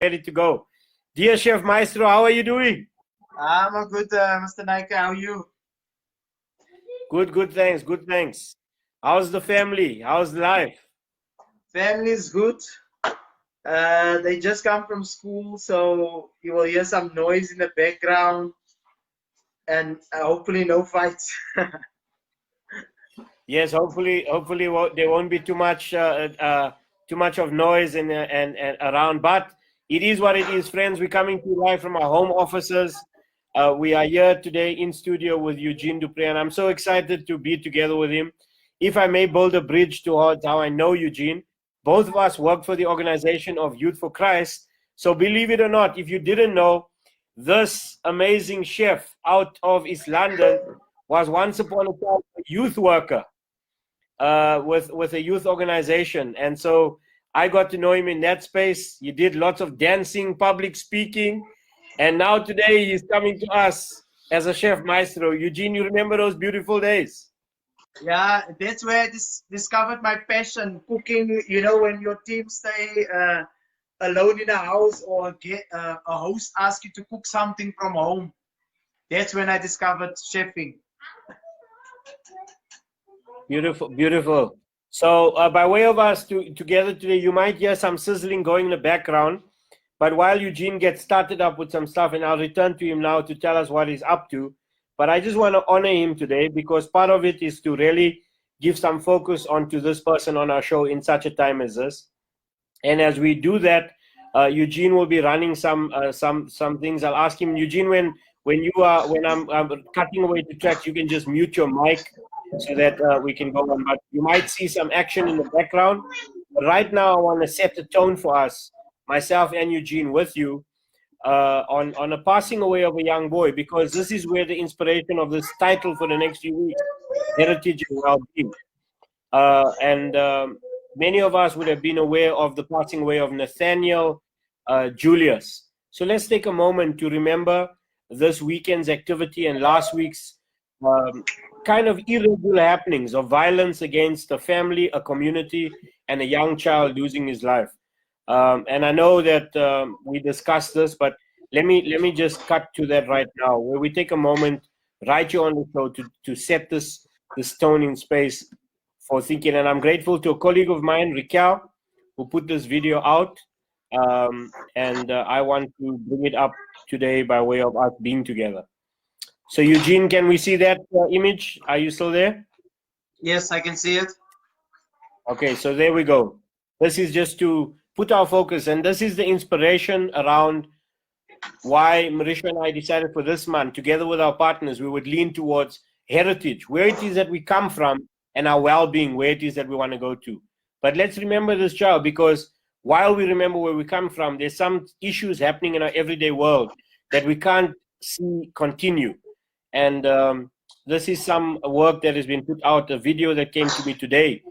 ready to go. Dear Chef Maestro, how are you doing? I'm good, Mr. Naika. How are you? Good, thanks. Good, thanks. How's the family? How's life? Family is good. They just come from school, so you will hear some noise in the background, and hopefully no fights. Yes, hopefully there won't be too much of noise and around. But it is what it is, friends. We're coming to you live from our home offices. We are here today in studio with Eugene Dupree, and I'm so excited to be together with him. If I may build a bridge towards how I know Eugene, both of us work for the organization of Youth for Christ. So believe it or not, if you didn't know, this amazing chef out of East London was once upon a time a youth worker with a youth organization. And so I got to know him in that space. He did lots of dancing, public speaking. And now today he's coming to us as a chef maestro. Eugene, you remember those beautiful days? Yeah, that's where I discovered my passion, cooking. You know, when your team stay alone in a house or get a host asks you to cook something from home. That's when I discovered chefing. Beautiful, beautiful. So by way of us together today, you might hear some sizzling going in the background. But while Eugene gets started up with some stuff, and I'll return to him now to tell us what he's up to. But I just want to honor him today because part of it is to really give some focus onto this person on our show in such a time as this. And as we do that, Eugene will be running some things. I'll ask him, Eugene, when I'm cutting away the tracks, you can just mute your mic so that we can go on. But you might see some action in the background. But right now, I want to set the tone for us, myself and Eugene, with you on a passing away of a young boy, because this is where the inspiration of this title for the next few weeks, Heritage and Wellbeing. Many of us would have been aware of the passing away of Nathaniel Julius. So let's take a moment to remember this weekend's activity and last week's kind of irregular happenings of violence against a family, a community, and a young child losing his life. And I know that we discussed this, but let me just cut to that right now, where we take a moment right here on the show to set this tone in space for thinking. And I'm grateful to a colleague of mine, Raquel, who put this video out. And I want to bring it up today by way of us being together. So Eugene, can we see that image? Are you still there? Yes, I can see it. Okay, so there we go. This is just to put our focus, and this is the inspiration around why Marisha and I decided for this month, together with our partners, we would lean towards heritage, where it is that we come from, and our well-being, where it is that we want to go to. But let's remember this child, because while we remember where we come from, there's some issues happening in our everyday world that we can't see continue. And this is some work that has been put out, a video that came to me today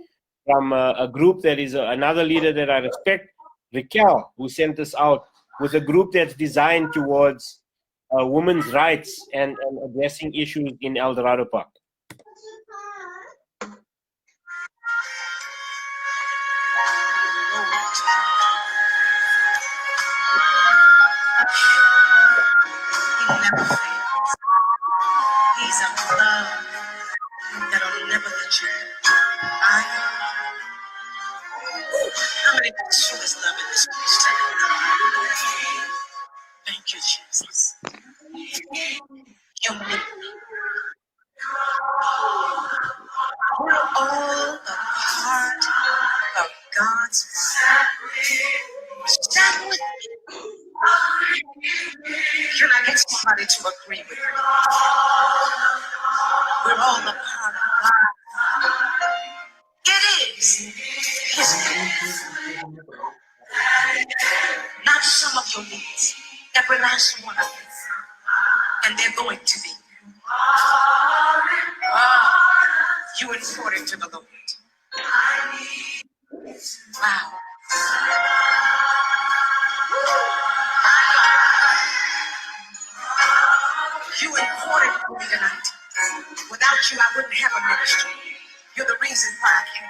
from a group that is another leader that I respect, Raquel, who sent this out with a group that's designed towards women's rights and addressing issues in El Dorado Park. He's a love that'll never let you go. How many people show this love in this place tonight? Thank you, Jesus. You make me. We're all a part of God's body. Stand with me. Can I get somebody to agree with me? We're all a part of God. It is His will. Not some of your needs, every last one of them. And they're going to be. You important to the Lord. Wow. You important to me tonight. Without you, I wouldn't have a ministry. You're the reason why I came.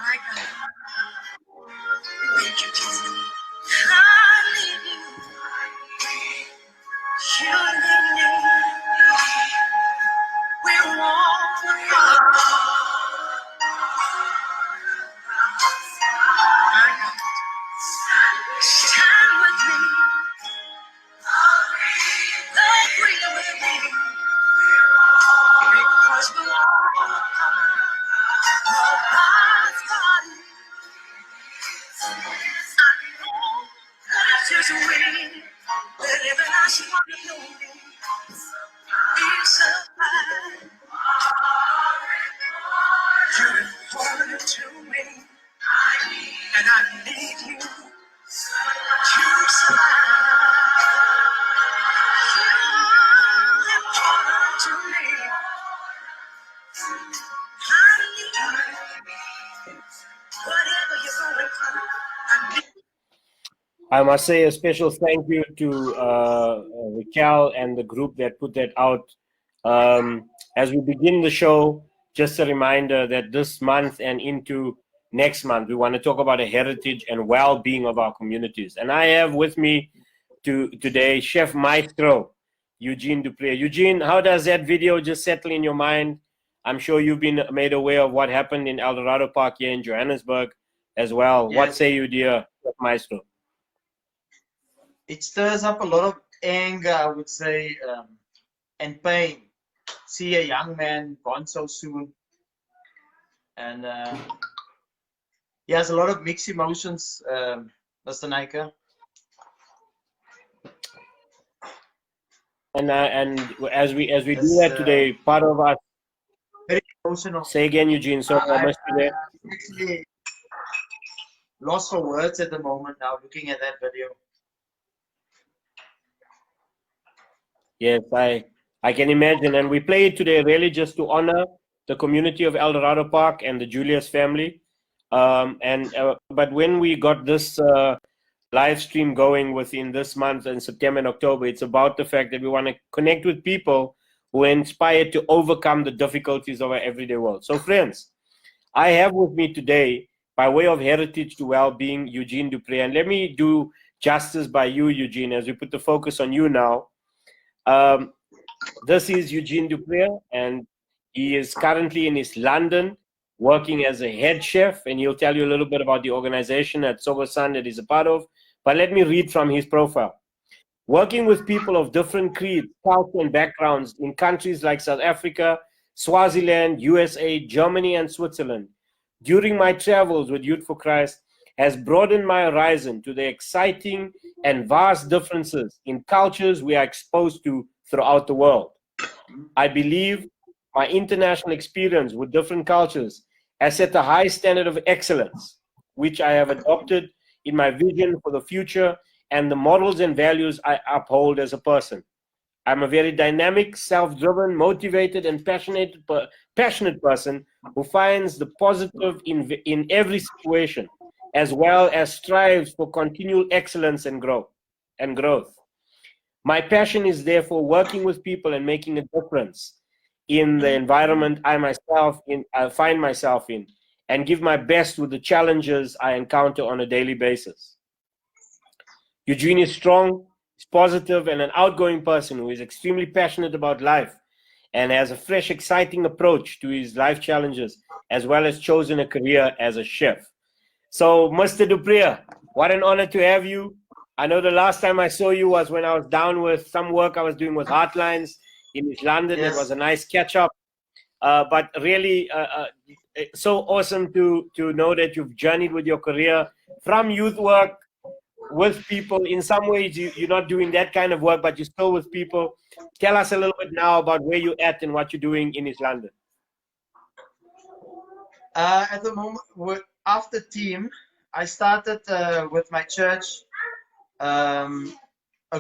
My God. Thank you, Jesus. I need you. You need me. We're one heart. Stand with me. Agree with me. Because we are God's body. I know that it's just a way that every last one of you is supplied. You're important to me, and I need you to survive. You're important to me. I need you. Whatever you're going through, I need you. I must say a special thank you to Raquel and the group that put that out. As we begin the show, just a reminder that this month and into next month, we want to talk about the heritage and well-being of our communities. And I have with me today Chef Maestro, Eugene Dupré. Eugene, how does that video just settle in your mind? I'm sure you've been made aware of what happened in El Dorado Park here in Johannesburg as well. Yes. What say you, dear Chef Maestro? It stirs up a lot of anger, I would say, and pain. See a young man gone so soon, and he has a lot of mixed emotions, Mr. Naika. And as we do Yes, that today, part of us. Very emotional. Say again, Eugene. So I must be there. Actually lost for words at the moment now, looking at that video. Yes, I can imagine, and we play it today really just to honor the community of El Dorado Park and the Julius family. But when we got this live stream going within this month in September and October, it's about the fact that we want to connect with people who are inspired to overcome the difficulties of our everyday world. So, friends, I have with me today, by way of heritage to well-being, Eugene Dupré, and let me do justice by you, Eugene, as we put the focus on you now. This is Eugene Dupré, and he is currently in East London working as a head chef, and he'll tell you a little bit about the organization at Sogosan that he's a part of. But let me read from his profile. Working with people of different creeds, culture, and backgrounds in countries like South Africa, Swaziland, USA, Germany, and Switzerland, during my travels with Youth for Christ, has broadened my horizon to the exciting and vast differences in cultures we are exposed to throughout the world. I believe my international experience with different cultures has set a high standard of excellence, which I have adopted in my vision for the future and the models and values I uphold as a person. I'm a very dynamic, self-driven, motivated, and passionate person who finds the positive in every situation, as well as strives for continual excellence and growth. My passion is therefore working with people and making a difference in the environment I find myself in, and give my best with the challenges I encounter on a daily basis. Eugene is strong, is positive, and an outgoing person who is extremely passionate about life and has a fresh, exciting approach to his life challenges, as well as chosen a career as a chef. So, Mr. Dupré, what an honor to have you. I know the last time I saw you was when I was down with some work I was doing with Heartlines in East London. Yes. It was a nice catch-up. But really, so awesome to know that you've journeyed with your career from youth work with people. In some ways, you're not doing that kind of work, but you're still with people. Tell us a little bit now about where you're at and what you're doing in East London. At the moment, after team, I started with my church a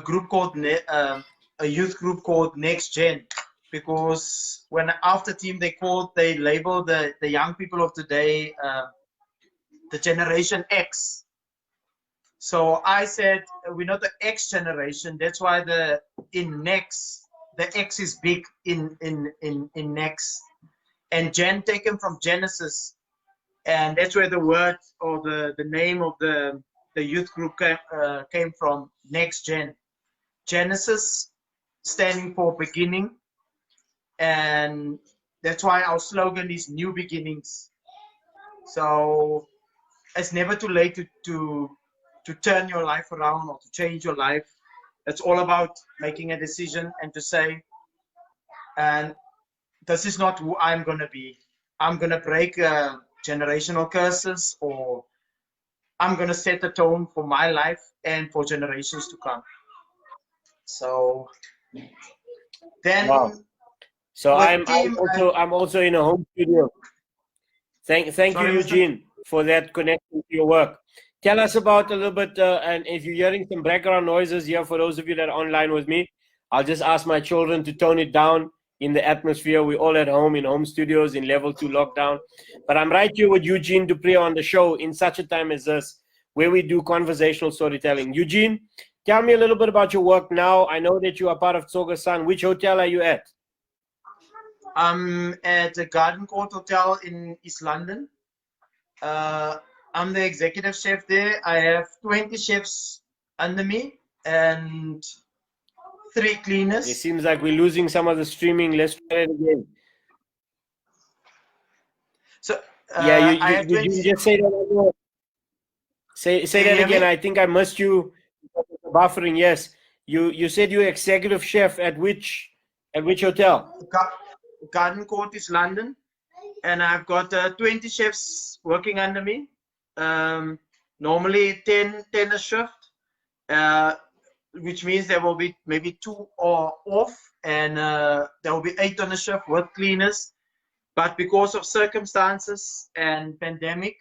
group called a youth group called Next Gen, because when after team they label the young people of today the generation X. So I said we're not the X generation. That's why in Next the X is big in Next, and Gen taken from Genesis, and that's where the word or the name of the the youth group came from Next Gen. Genesis standing for beginning, and that's why our slogan is New Beginnings. So it's never too late to turn your life around or to change your life. It's all about making a decision and to say, and this is not who I'm going to be. I'm going to break generational curses, or I'm going to set a tone for my life and for generations to come. So then, Wow. So with team, I'm also in a home studio. Thank you, Sorry, Mr. Eugene, for that connection to your work. Tell us about a little bit, and if you're hearing some background noises here, for those of you that are online with me, I'll just ask my children to tone it down in the atmosphere. We're all at home in home studios in level 2 lockdown. But I'm right here with Eugene Dupree on the show in such a time as this, where we do conversational storytelling. Eugene, tell me a little bit about your work now. I know that you are part of Tsoga-san. Which hotel are you at? I'm at the Garden Court Hotel in East London. I'm the executive chef there. I have 20 chefs under me and 3 cleaners. It seems like we're losing some of the streaming. Let's try it again. So Yeah, I have 20. you just say that again. Say that again. I think I missed you. Buffering. Yes, you said you're executive chef at which hotel? Garden Court is London, and I've got 20 chefs working under me. Normally 10 a shift, which means there will be maybe 2 or off, and there will be 8 on a shift with cleaners. But because of circumstances and pandemic,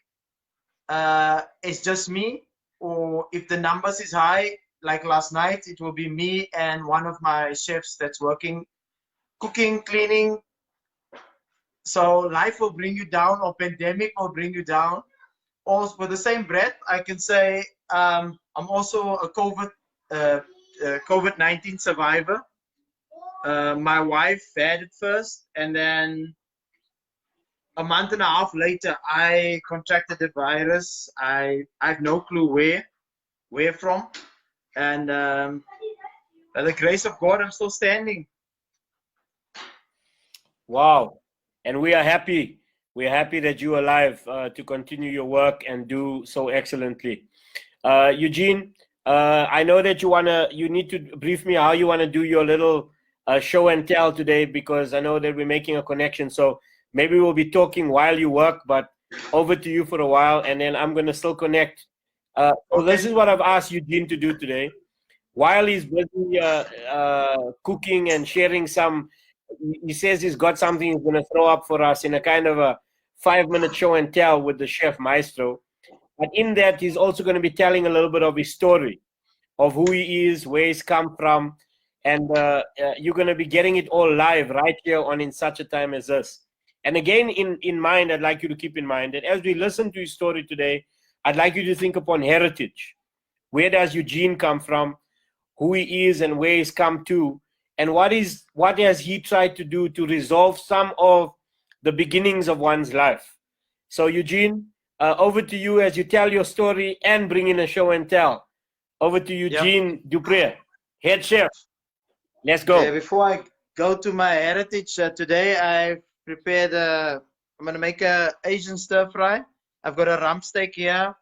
it's just me. Or if the numbers is high, like last night, it will be me and one of my chefs that's working, cooking, cleaning. So life will bring you down, or pandemic will bring you down. Also, with the same breath, I can say I'm also a COVID-19 survivor. My wife had it first, and then a month and a half later, I contracted the virus. I have no clue where from, and by the grace of God, I'm still standing. Wow. And we are happy. We're happy that you're alive to continue your work and do so excellently. Eugene, I know that you need to brief me how you want to do your little show and tell today, because I know that we're making a connection. So maybe we'll be talking while you work, but over to you for a while, and then I'm going to still connect. So this is what I've asked Eugene to do today. While he's busy cooking and sharing some, he says he's got something he's going to throw up for us in a kind of a 5-minute show and tell with the chef maestro. But in that, he's also going to be telling a little bit of his story, of who he is, where he's come from, and you're going to be getting it all live right here on In Such a Time as This. And again, in mind, I'd like you to keep in mind that as we listen to his story today, I'd like you to think upon heritage. Where does Eugene come from? Who he is and where he's come to? And what has he tried to do to resolve some of the beginnings of one's life? So Eugene, over to you as you tell your story and bring in a show and tell. Over to Eugene Dupree, head chef. Let's go. Before I go to my heritage today, I've prepared, I'm going to make a Asian stir fry. I've got a rump steak here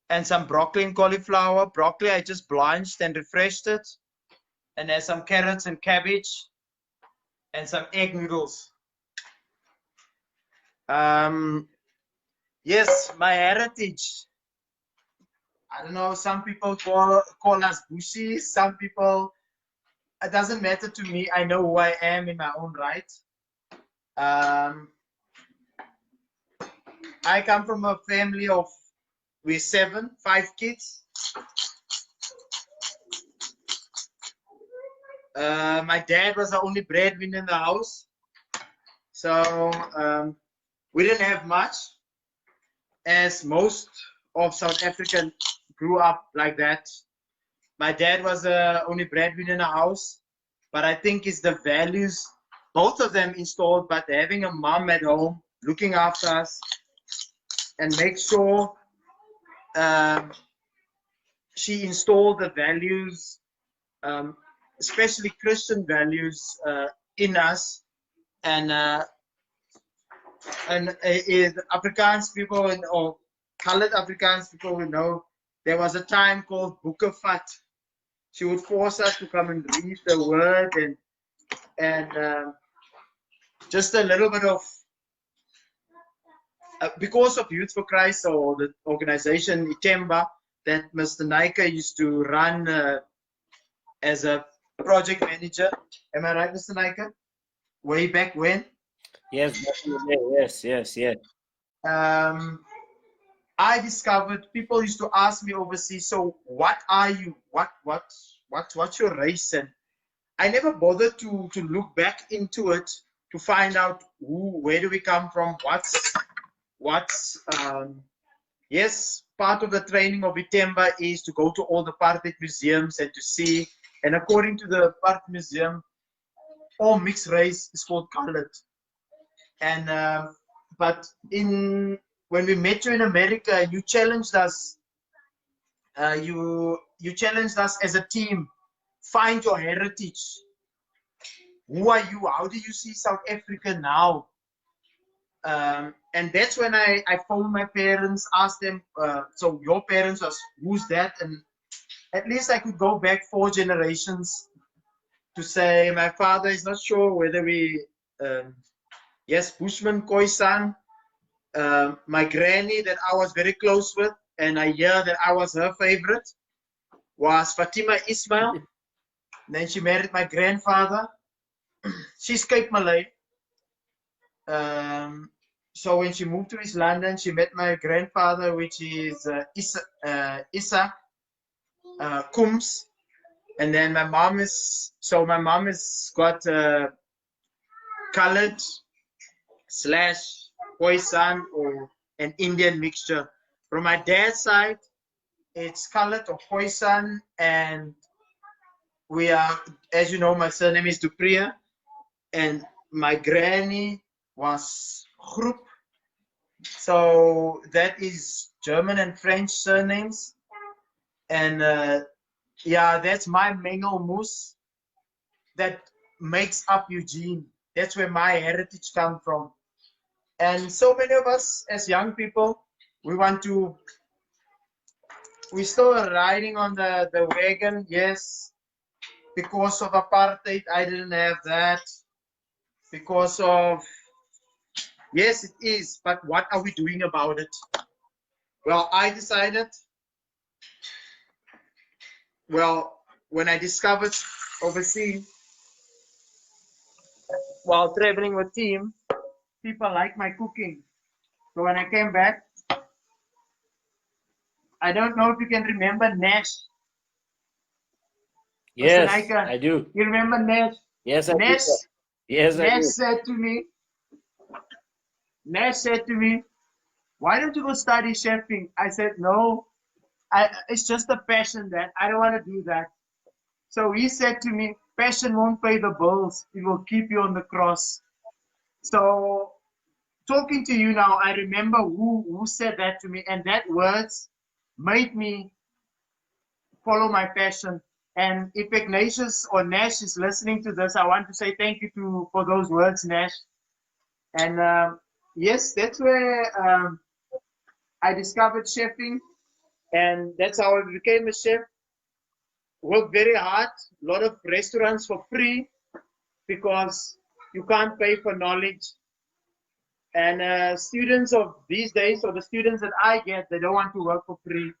and some broccoli and cauliflower. Broccoli, I just blanched and refreshed it. And there's some carrots and cabbage and some egg noodles. Yes, my heritage. I don't know, some people call us Bushi, some people, it doesn't matter to me. I know who I am in my own right. I come from a family of, we're 5 kids. My dad was the only breadwinner in the house. So we didn't have much, as most of South African grew up like that. My dad was the only breadwinner in the house, but I think it's the values, both of them installed, but having a mom at home, looking after us, and make sure she installed the values, especially Christian values, in us, and Afrikaans people or colored Afrikaans people will know there was a time called Boekenvat. She would force us to come and read the word, and just a little bit of because of Youth for Christ or the organization Itemba that Mr. Naika used to run as a project manager. Am I right, Mr. Naika? Way back when? Yes, yes. I discovered people used to ask me overseas, so what are you? What's your race? And I never bothered to look back into it to find out where do we come from, what's yes, part of the training of Itemba is to go to all the apartheid museums and to see, and according to the apartheid museum, all mixed race is called colored. And but when we met you in America, you challenged us. You challenged us as a team. Find your heritage. Who are you? How do you see South Africa now? And that's when I phoned my parents, asked them, so your parents was, who's that? And at least I could go back 4 generations to say my father is not sure whether we, yes, Bushman Khoisan, my granny that I was very close with, and I hear that I was her favorite, was Fatima Ismail. And then she married my grandfather. She's Cape Malay. So when she moved to East London, she met my grandfather, which is Issa Kums. And then my mom is got colored / Khoisan or an Indian mixture. From my dad's side, it's colored or Khoisan, and we are, as you know, my surname is Dupriya, and my granny was Groep. So that is German and French surnames. And yeah, that's my Mengel Moose that makes up Eugene. That's where my heritage comes from. And so many of us as young people, we're still riding on the wagon, yes. Because of apartheid, I didn't have that. Because of, yes, it is, but what are we doing about it? Well, I decided, when I discovered overseas, while traveling with team, people like my cooking. So when I came back, I don't know if you can remember Nash. Yes, Naika, I do. you remember Nash? Yes, I Nash, do. Yes, I Nash do. said to me, why don't you go study chefing? I said, no, it's just a passion that I don't want to do that. So he said to me, passion won't pay the bills. It will keep you on the cross. So talking to you now, I remember who said that to me, and that words made me follow my passion. And if Ignatius or Nash is listening to this, I want to say thank you for those words, Nash. And yes, that's where I discovered chefing, and that's how I became a chef. Worked very hard, a lot of restaurants for free because you can't pay for knowledge. And students of these days, or the students that I get, they don't want to work for free.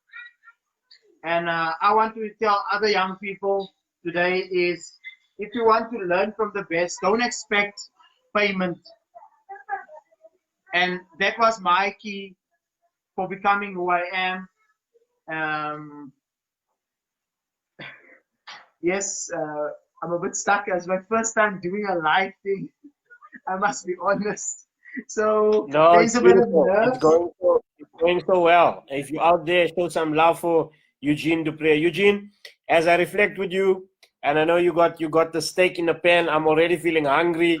And I want to tell other young people today is, if you want to learn from the best, don't expect payment. And that was my key for becoming who I am. Yes, I'm a bit stuck. It's my first time doing a live thing. I must be honest. So No, there's it's a bit of beautiful. nerves. It's going so well. If you're out there, show some love for Eugene Dupré. Eugene, as I reflect with you, and I know you got the steak in the pan. I'm already feeling hungry.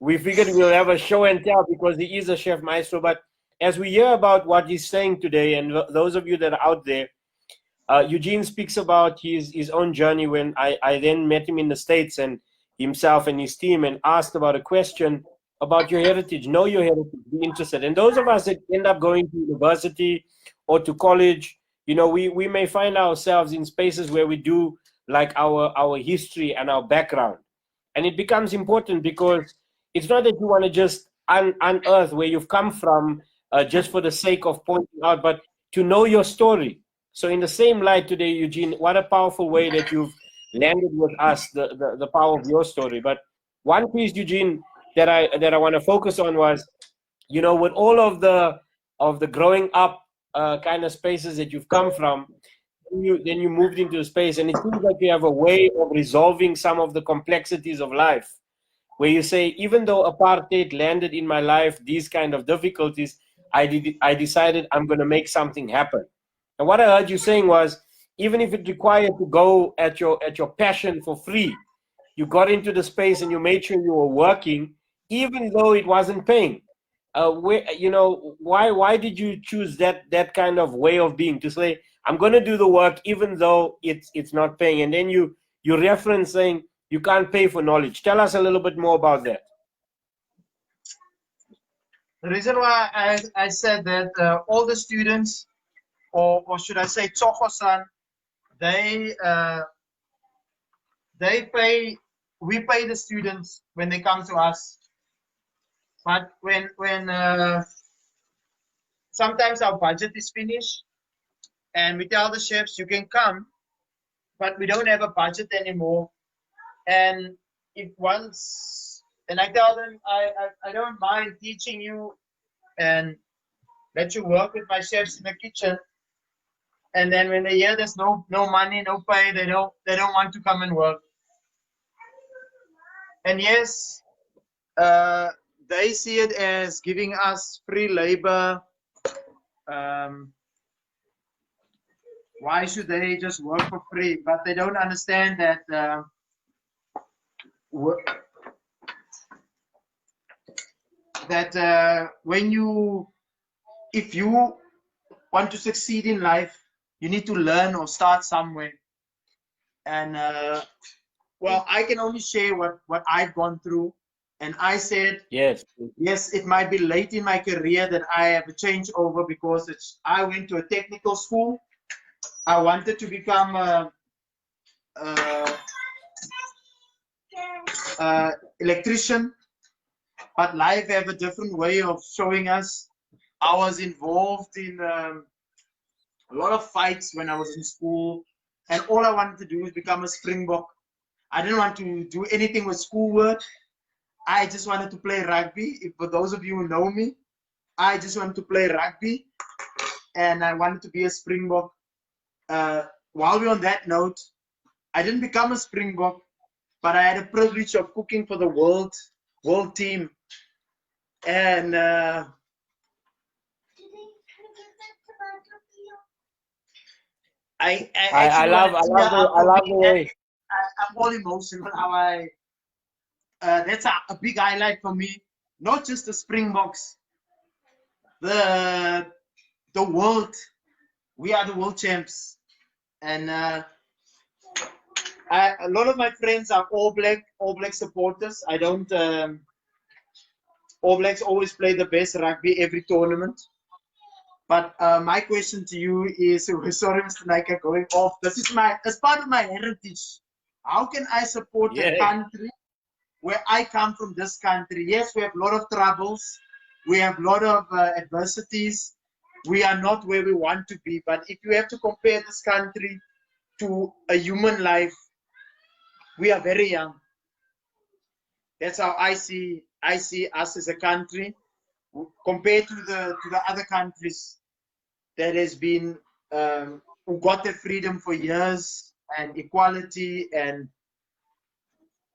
We figured we'll have a show and tell because he is a chef maestro. But as we hear about what he's saying today, and those of you that are out there, Eugene speaks about his own journey when I then met him in the States, and himself and his team, and asked about a question about your heritage. Know your heritage, be interested. And those of us that end up going to university or to college, you know, we may find ourselves in spaces where we do like our history and our background. And it becomes important because it's not that you want to just unearth where you've come from just for the sake of pointing out, but to know your story. So in the same light today, Eugene, what a powerful way that you've landed with us, the power of your story. But one piece, Eugene, that I want to focus on was, you know, with all of the growing up kind of spaces that you've come from, then you moved into a space, and it seems like you have a way of resolving some of the complexities of life, where you say, even though apartheid landed in my life, these kind of difficulties, I decided I'm going to make something happen. And what I heard you saying was, even if it required to go at your passion for free, you got into the space and you made sure you were working, even though it wasn't paying. You know, why did you choose that kind of way of being, to say, I'm going to do the work even though it's not paying? And then you reference saying you can't pay for knowledge. Tell us a little bit more about that. The reason why I said that all the students, or should I say Tsogo-san, they pay, we pay the students when they come to us. But when sometimes our budget is finished and we tell the chefs, you can come, but we don't have a budget anymore. And I tell them, I don't mind teaching you and let you work with my chefs in the kitchen. And then when they hear there's no money, no pay, they don't want to come and work. And yes, they see it as giving us free labor. Why should they just work for free? But they don't understand that if you want to succeed in life, you need to learn or start somewhere. And well, I can only share what I've gone through. And I said, yes, it might be late in my career that I have a changeover, because I went to a technical school. I wanted to become a electrician, but life have a different way of showing us. I was involved in a lot of fights when I was in school, and all I wanted to do was become a Springbok. I didn't want to do anything with schoolwork. I just wanted to play rugby. For those of you who know me, I just wanted to play rugby, and I wanted to be a Springbok. While we're on that note, I didn't become a Springbok, but I had a privilege of cooking for the world team. And I love the way. I'm all emotional how that's a big highlight for me. Not just the Springboks, the world. We are the world champs, and a lot of my friends are All Black supporters. I don't. All Blacks always play the best rugby every tournament. But my question to you is, sorry, Mr. Naika, going off. This is as part of my heritage. How can I support a country where I come from, this country? Yes, we have a lot of troubles. We have a lot of adversities. We are not where we want to be. But if you have to compare this country to a human life, we are very young. That's how I see us as a country compared to the other countries that has been who got their freedom for years and equality, and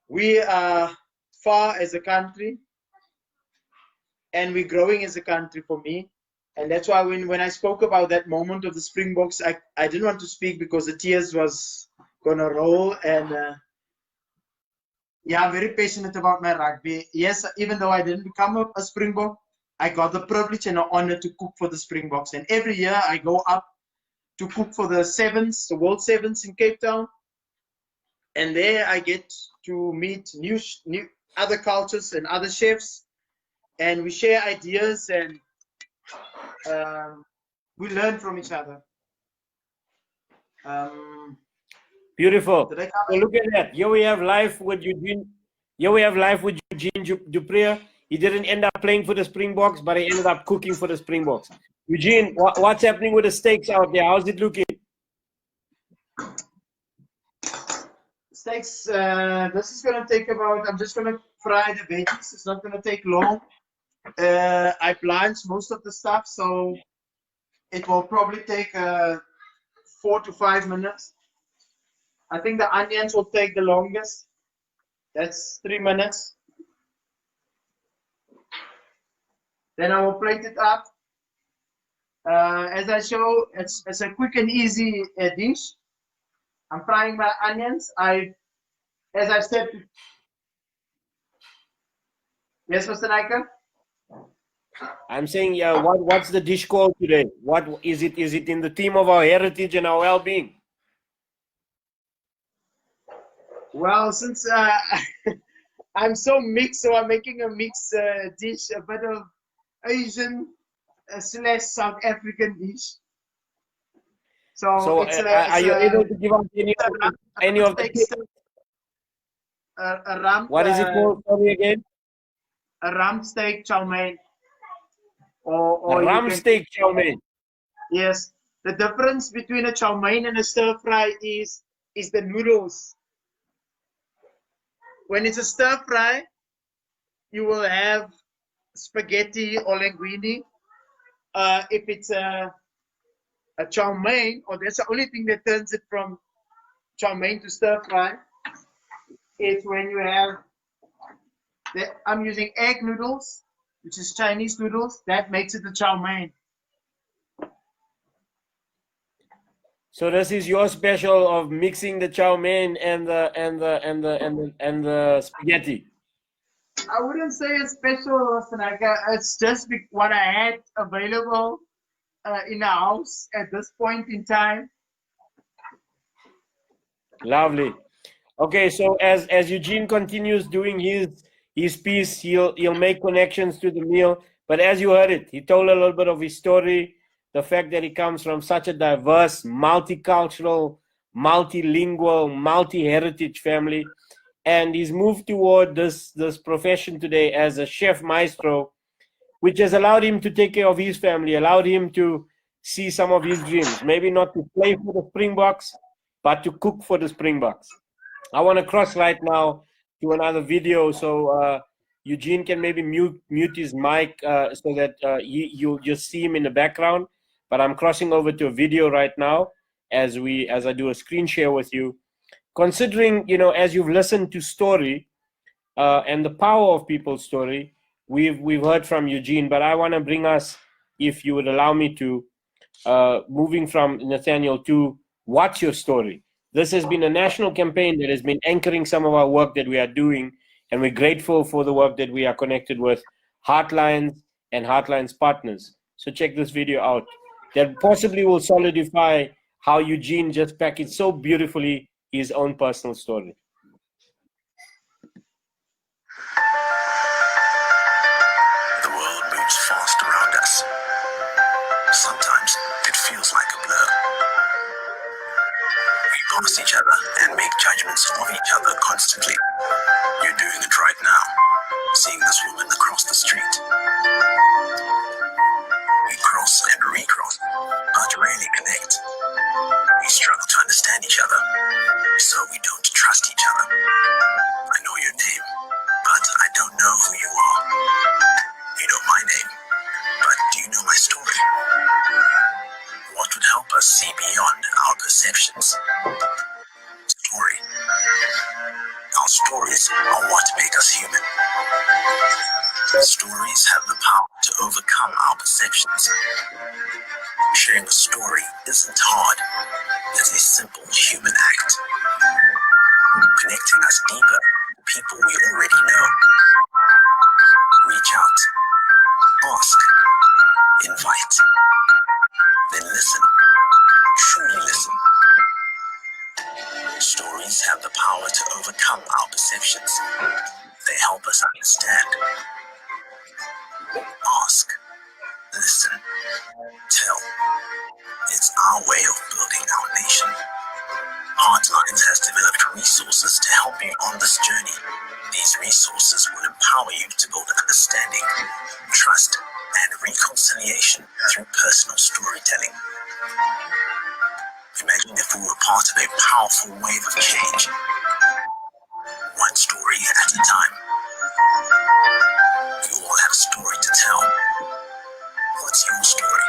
we are far as a country, and we're growing as a country for me. And that's why when I spoke about that moment of the Springboks, I didn't want to speak because the tears was gonna roll. And yeah, I'm very passionate about my rugby. Yes, even though I didn't become a Springbok, I got the privilege and the honor to cook for the Springboks. And every year I go up to cook for the sevens, the World Sevens in Cape Town. And there I get to meet new other cultures and other chefs, and we share ideas, and we learn from each other. Beautiful. Did I So cover look at that. Here we have life with Eugene. Here we have life with Eugene Duprier. He didn't end up playing for the Springboks, but he ended up cooking for the Springboks. Eugene, what's happening with the steaks out there? How's it looking? steaks? This is gonna take about. I'm just gonna fry the veggies. It's not gonna take long. I blanched most of the stuff, so it will probably take 4 to 5 minutes. I think the onions will take the longest. That's 3 minutes. Then I will plate it up. As I show, it's a quick and easy dish. I'm frying my onions. As I said, yes, Mr. Naika? I'm saying, what's the dish called today? What is it? Is it in the theme of our heritage and our well-being? Well, since I'm so mixed, so I'm making a mixed dish, a bit of Asian / South African dish. So it's are you able to give us any of the tips? A rump. What is it called? Sorry again. A rump steak chow mein. Or A rump steak chow mein. Yes. The difference between a chow mein and a stir fry is the noodles. When it's a stir fry, you will have spaghetti or linguine. If it's a chow mein, or that's the only thing that turns it from chow mein to stir fry, is when you have, I'm using egg noodles, which is Chinese noodles. That makes it a chow mein. So this is your special of mixing the chow mein and the spaghetti. I wouldn't say it's special, Sanaka. It's just what I had available in the house at this point in time. Lovely. Okay, so as Eugene continues doing his piece, he'll make connections to the meal. But as you heard it, he told a little bit of his story, the fact that he comes from such a diverse, multicultural, multilingual, multi-heritage family, and he's moved toward this profession today as a chef maestro, which has allowed him to take care of his family, allowed him to see some of his dreams. Maybe not to play for the Springboks, but to cook for the Springboks. I want to cross right now to another video, so Eugene can maybe mute his mic so that you'll just see him in the background. But I'm crossing over to a video right now as I do a screen share with you. Considering, as you've listened to story and the power of people's story, we've heard from Eugene, but I want to bring us, if you would allow me to, moving from Nathaniel to what's your story. This has been a national campaign that has been anchoring some of our work that we are doing, and we're grateful for the work that we are connected with Heartlines and Heartlines partners. So check this video out. That possibly will solidify how Eugene just packaged so beautifully his own personal story. The world moves fast around us. Sometimes it feels like a blur. We pass each other and make judgments of each other constantly. You're doing it right now, seeing this woman across the street. We cross and recross, but rarely connect. We struggle to understand each other, so we don't trust each other. I know your name, but I don't know who you are. You know my name, but do you know my story? What would help us see beyond our perceptions? Story. Our stories are what make us human. Stories have the power to overcome our perceptions. Sharing a story isn't hard. It's a simple human act. Connecting us deeper to people we already know. Reach out. Ask. Invite. Then listen. Show Stories have the power to overcome our perceptions. They help us understand, ask, listen, tell. It's our way of building our nation. Heartlines has developed resources to help you on this journey. These resources will empower you to build understanding, trust, and reconciliation through personal storytelling. Imagine if we were part of a powerful wave of change, one story at a time. We all have a story to tell. What's your story?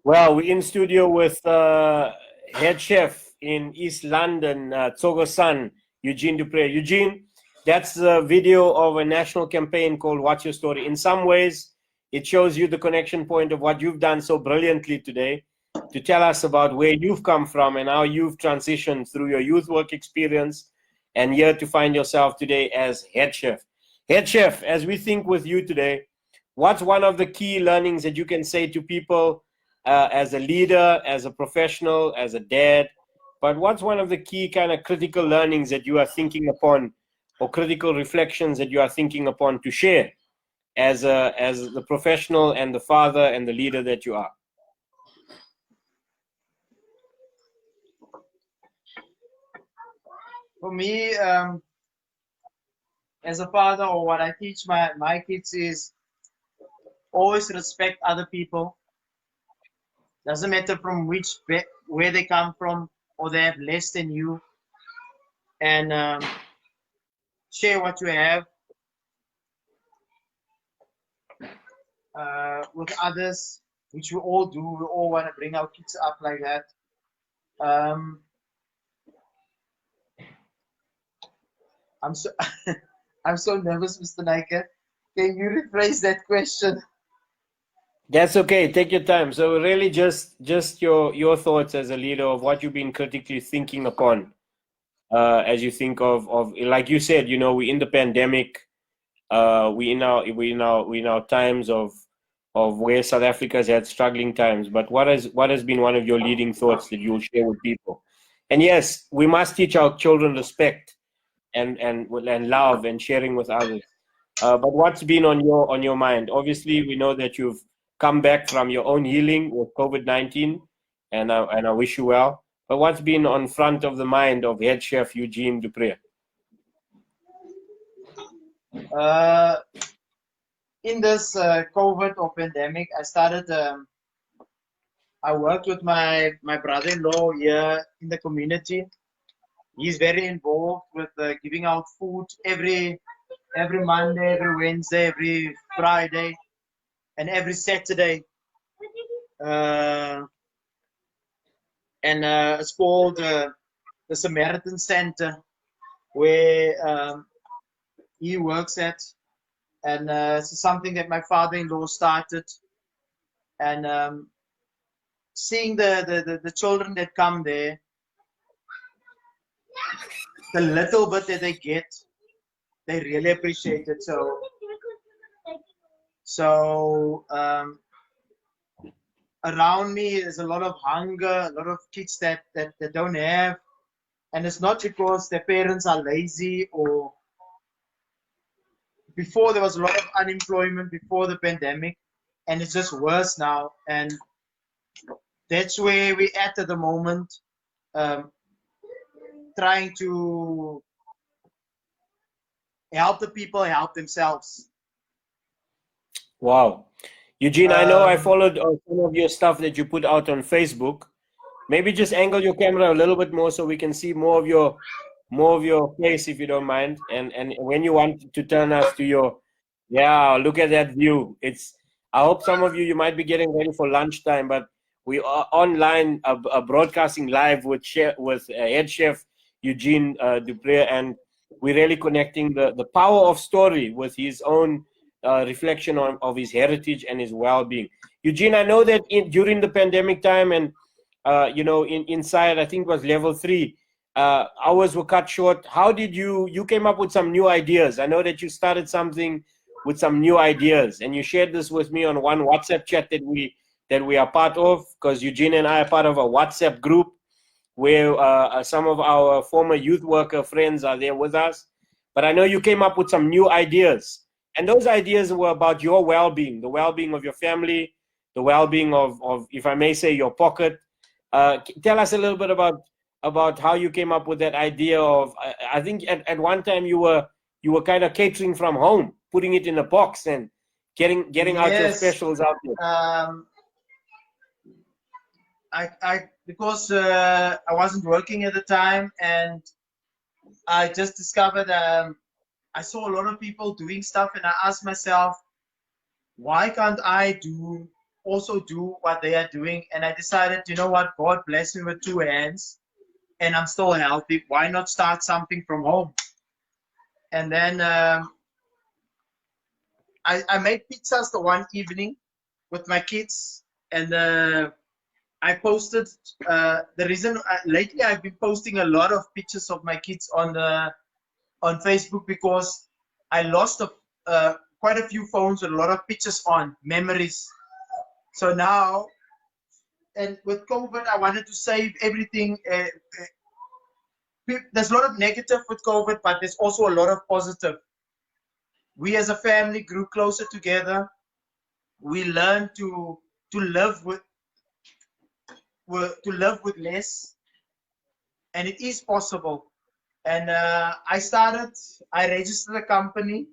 Well, we're in studio with head chef in East London, Tsogo-san, Eugene Dupré. Eugene, that's the video of a national campaign called What's Your Story. In some ways, it shows you the connection point of what you've done so brilliantly today to tell us about where you've come from and how you've transitioned through your youth work experience and here to find yourself today as head chef. Head chef, as we think with you today, what's one of the key learnings that you can say to people as a leader, as a professional, as a dad, but what's one of the key kind of critical learnings that you are thinking upon or critical reflections that you are thinking upon to share as the professional and the father and the leader that you are? For me, as a father, or what I teach my kids is always respect other people. Doesn't matter from where they come from, or they have less than you, and share what you have with others, which we all do. We all want to bring our kids up like that. I'm so I'm so nervous, Mr. Nike. Can you rephrase that question? That's okay. Take your time. So really just your thoughts as a leader of what you've been critically thinking upon as you think of like you said, we're in the pandemic. We in our times of where South Africa's had struggling times. But what has been one of your leading thoughts that you'll share with people? And yes, we must teach our children respect and love and sharing with others. But what's been on your mind? Obviously, we know that you've come back from your own healing with COVID-19, and I wish you well. But what's been on front of the mind of head chef Eugene Dupré? In this COVID or pandemic, I worked with my brother-in-law here in the community. He's very involved with giving out food every Monday, every Wednesday, every Friday, and every Saturday. It's called the Samaritan Center, where he works at, and it's something that my father-in-law started. And seeing the children that come there, the little bit that they get, they really appreciate it. So around me there's a lot of hunger, a lot of kids that don't have, and it's not because their parents are lazy, or before there was a lot of unemployment before the pandemic, and it's just worse now, and that's where we're at the moment, trying to help the people help themselves. Wow. Eugene, I know I followed some of your stuff that you put out on Facebook. Maybe just angle your camera a little bit more so we can see more of your face, if you don't mind. And when you want to turn us to look at that view. I hope some of you might be getting ready for lunchtime, but we are online, broadcasting live with head chef Eugene Dupré, and we're really connecting the power of story with his own reflection of his heritage and his well-being. Eugene, I know that during the pandemic time and inside, I think it was level 3, hours were cut short. How did you came up with some new ideas? I know that you started something with some new ideas, and you shared this with me on one WhatsApp chat that we are part of, because Eugene and I are part of a WhatsApp group where some of our former youth worker friends are there with us. But I know you came up with some new ideas, and those ideas were about your well-being, the well-being of your family, the well-being of, if I may say, your pocket. Tell us a little bit about how you came up with that idea of, I think at one time you were kind of catering from home, putting it in a box and getting out your Yes. specials out there. Because I wasn't working at the time, and I just discovered I saw a lot of people doing stuff, and I asked myself, why can't I also do what they are doing? And I decided, you know what, God bless me with 2 hands and I'm still healthy. Why not start something from home? And then I made pizzas the one evening with my kids, and I posted the reason lately I've been posting a lot of pictures of my kids on Facebook, because I lost quite a few phones with a lot of pictures on memories. So now, and with COVID, I wanted to save everything. There's a lot of negative with COVID, but there's also a lot of positive. We as a family grew closer together. We learned to live with less, and it is possible. And I registered a company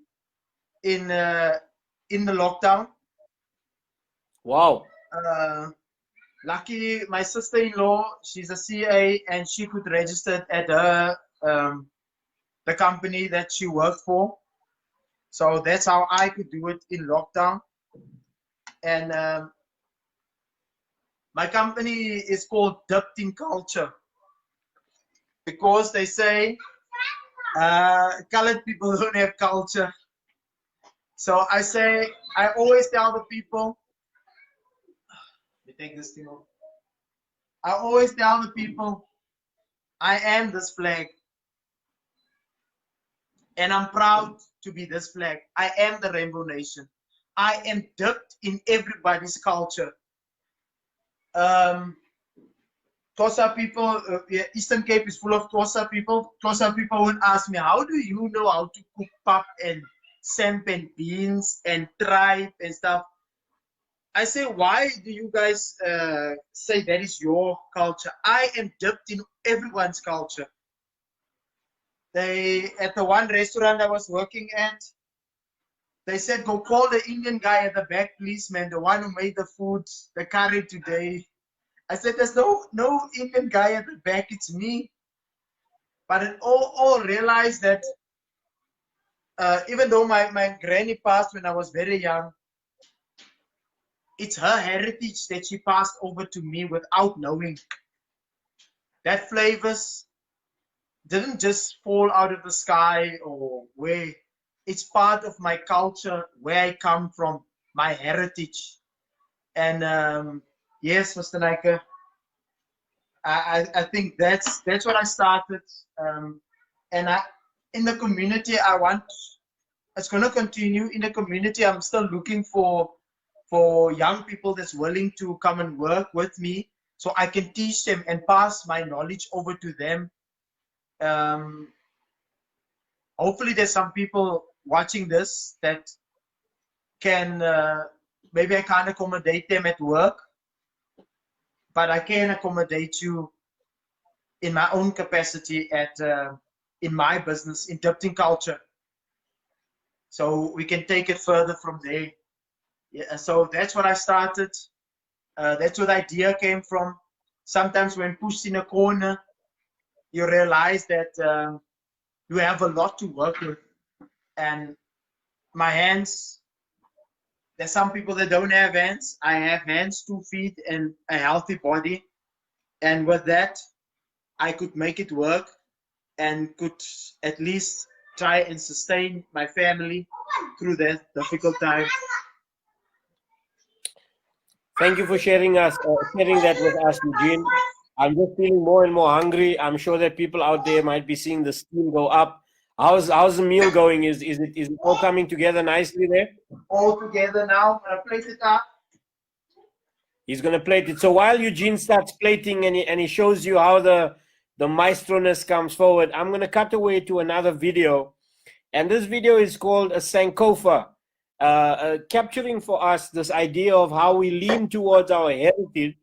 in the lockdown. Wow. Lucky my sister-in-law, she's a CA, and she could register at her the company that she worked for. So that's how I could do it in lockdown. And my company is called Dipped in Culture, because they say colored people don't have culture. So I always tell the people, let me take this thing off. I always tell the people, I am this flag, and I'm proud to be this flag. I am the Rainbow Nation. I am dipped in everybody's culture. Xhosa people, Eastern Cape is full of Xhosa people. Xhosa people would ask me, how do you know how to cook pap and samp and beans and tripe and stuff? I say, why do you guys say that is your culture? I am dipped in everyone's culture. At the one restaurant I was working at, they said, go call the Indian guy at the back, please, man, the one who made the food, the curry today. I said, there's no Indian guy at the back, it's me. But it all realized that even though my granny passed when I was very young, it's her heritage that she passed over to me without knowing. That flavors didn't just fall out of the sky or where. It's part of my culture, where I come from, my heritage. And yes, Mr. Nike, I think that's what I started. And in the community, it's going to continue. In the community, I'm still looking for young people that's willing to come and work with me, so I can teach them and pass my knowledge over to them. Hopefully there's some people watching this that can, maybe I can't accommodate them at work, but I can accommodate you in my own capacity in my business, in Dipped in Culture. So we can take it further from there. Yeah, so that's what I started. That's where the idea came from. Sometimes when pushed in a corner, you realize that you have a lot to work with. And my hands, there's some people that don't have hands. I have hands, 2 feet, and a healthy body. And with that, I could make it work and could at least try and sustain my family through that difficult time. Thank you for sharing that with us, Eugene. I'm just feeling more and more hungry. I'm sure that people out there might be seeing the steam go up. How's the meal going? Is it all coming together nicely there? All together now. Place it up. He's going to plate it. So while Eugene starts plating and he shows you how the maestro-ness comes forward, I'm going to cut away to another video. And this video is called a Sankofa, capturing for us this idea of how we lean towards our heritage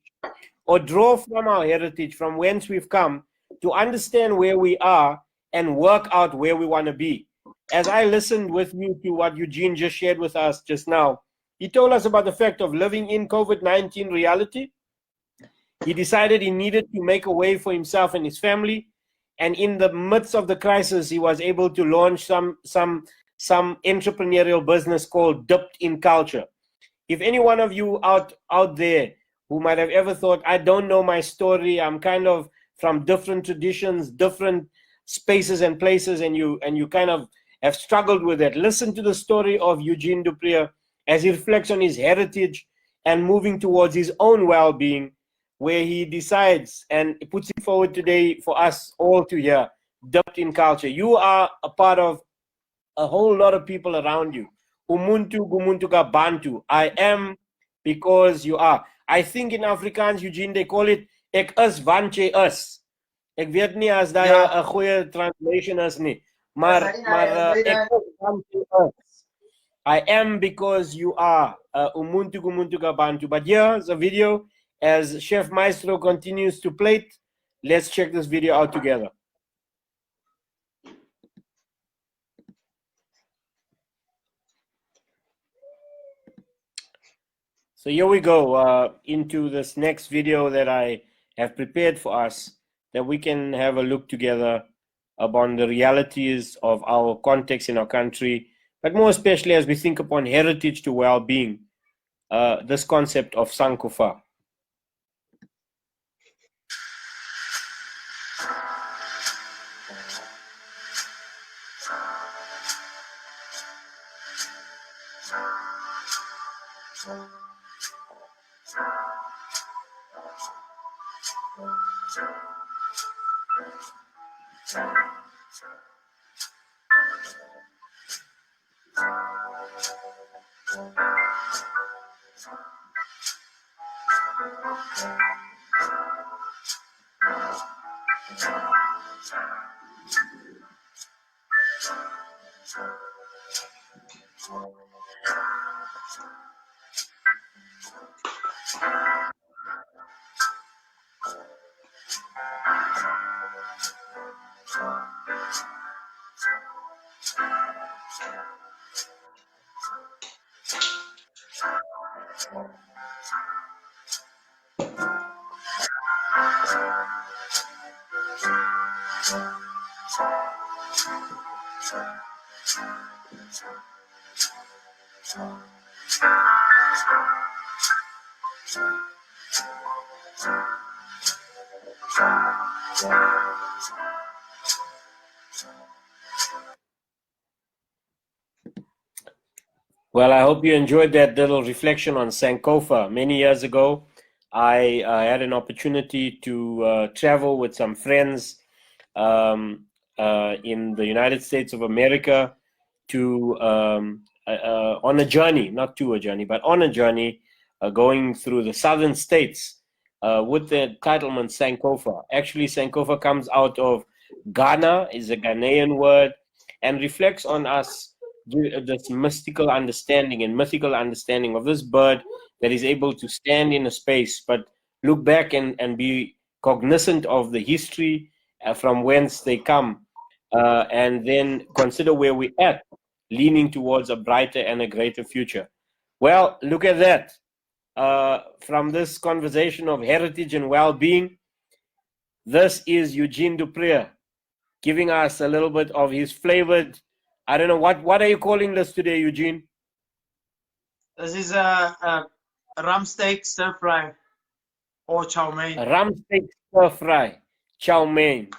or draw from our heritage, from whence we've come, to understand where we are and work out where we want to be. As I listened with you to what Eugene just shared with us just now, he told us about the fact of living in COVID-19 reality. He decided he needed to make a way for himself and his family. And in the midst of the crisis, he was able to launch some entrepreneurial business called Dipped in Culture. If any one of you out there who might have ever thought, I don't know my story, I'm kind of from different traditions, different spaces and places, and you kind of have struggled with it, listen to the story of Eugene du Preez as he reflects on his heritage and moving towards his own well-being, where he decides and puts it forward today for us all to hear, Dipped in Culture. You are a part of a whole lot of people around you. Umuntu gumuntu ka bantu. I am because you are. I think in Afrikaans, Eugene, they call it ek is want jy is. Ek weet nie as daar 'n goeie translation is nie. Maar ek is want jy is. I am because you are. Umuntu gumuntu ka bantu. But here's a video as Chef Maestro continues to plate. Let's check this video out together. So here we go into this next video that I have prepared for us, that we can have a look together upon the realities of our context in our country, but more especially as we think upon heritage to well-being, this concept of Sankofa. Well, I hope you enjoyed that little reflection on Sankofa. Many years ago, I had an opportunity to travel with some friends in the United States of America to on a journey, not to a journey, but on a journey going through the southern states with the entitlement Sankofa. Actually, Sankofa comes out of Ghana, is a Ghanaian word, and reflects on us this mystical understanding and mythical understanding of this bird that is able to stand in a space, but look back and be cognizant of the history from whence they come, and then consider where we're at, leaning towards a brighter and a greater future. Well, look at that. From this conversation of heritage and well-being, this is Eugene du Preez giving us a little bit of his flavored, I don't know, what are you calling this today, Eugene? This is a rum steak stir fry or chow mein. A rum steak stir fry, chow mein.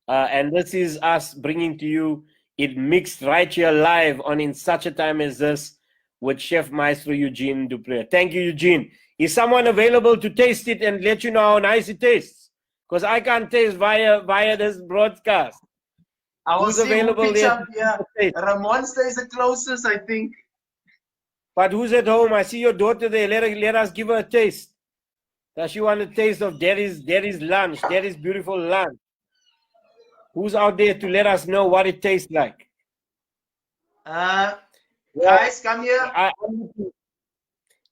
And this is us bringing to you it mixed right here live on In Such a Time as This with Chef Maestro Eugene du Preez. Thank you, Eugene. Is someone available to taste it and let you know how nice it tastes? Because I can't taste via this broadcast. I will Who's see available who picks there up here. taste? Ramon stays the closest, I think. But who's at home? I see your daughter there. Let us give her a taste. Does she want a taste of Daddy's lunch, Daddy's beautiful lunch? Who's out there to let us know what it tastes like? Well, Guys, come here.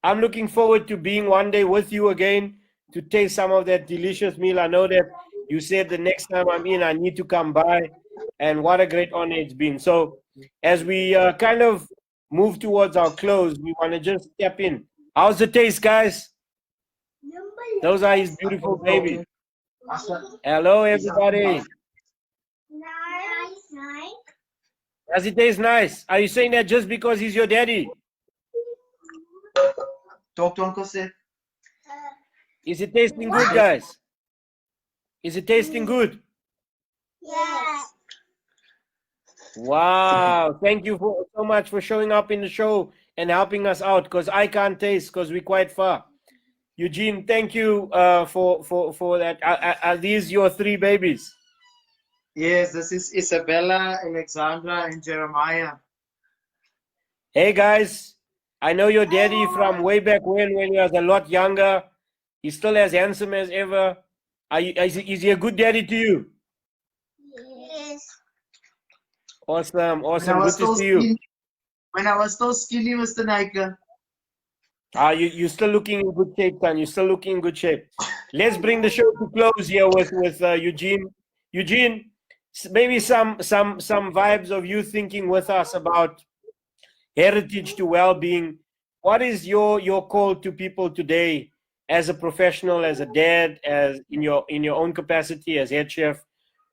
I'm looking forward to being one day with you again to taste some of that delicious meal. I know that you said the next time I'm in, I need to come by, and what a great honor it's been. So as we kind of move towards our close, we want to just step in. How's the taste, guys? Those are his beautiful babies. Hello, everybody. Nice. Does it taste nice? Are you saying that just because he's your daddy? Talk to Uncle Seth. Is it tasting good, guys? Is it tasting good? Yes. Wow. Thank you so much for showing up in the show and helping us out, because I can't taste because we're quite far. Eugene, thank you for that. Are these your 3 babies? Yes, this is Isabella, Alexandra, and Jeremiah. Hey, guys. I know your daddy from way back when he was a lot younger. He's still as handsome as ever. Is he a good daddy to you? Yes. Awesome. Good to see you. When I was so skinny, Mr. Nika. You're still looking in good shape, son. You're still looking in good shape. Let's bring the show to close here with Eugene. Eugene, maybe some vibes of you thinking with us about heritage to well-being. What is your call to people today as a professional, as a dad, as in your own capacity as head chef?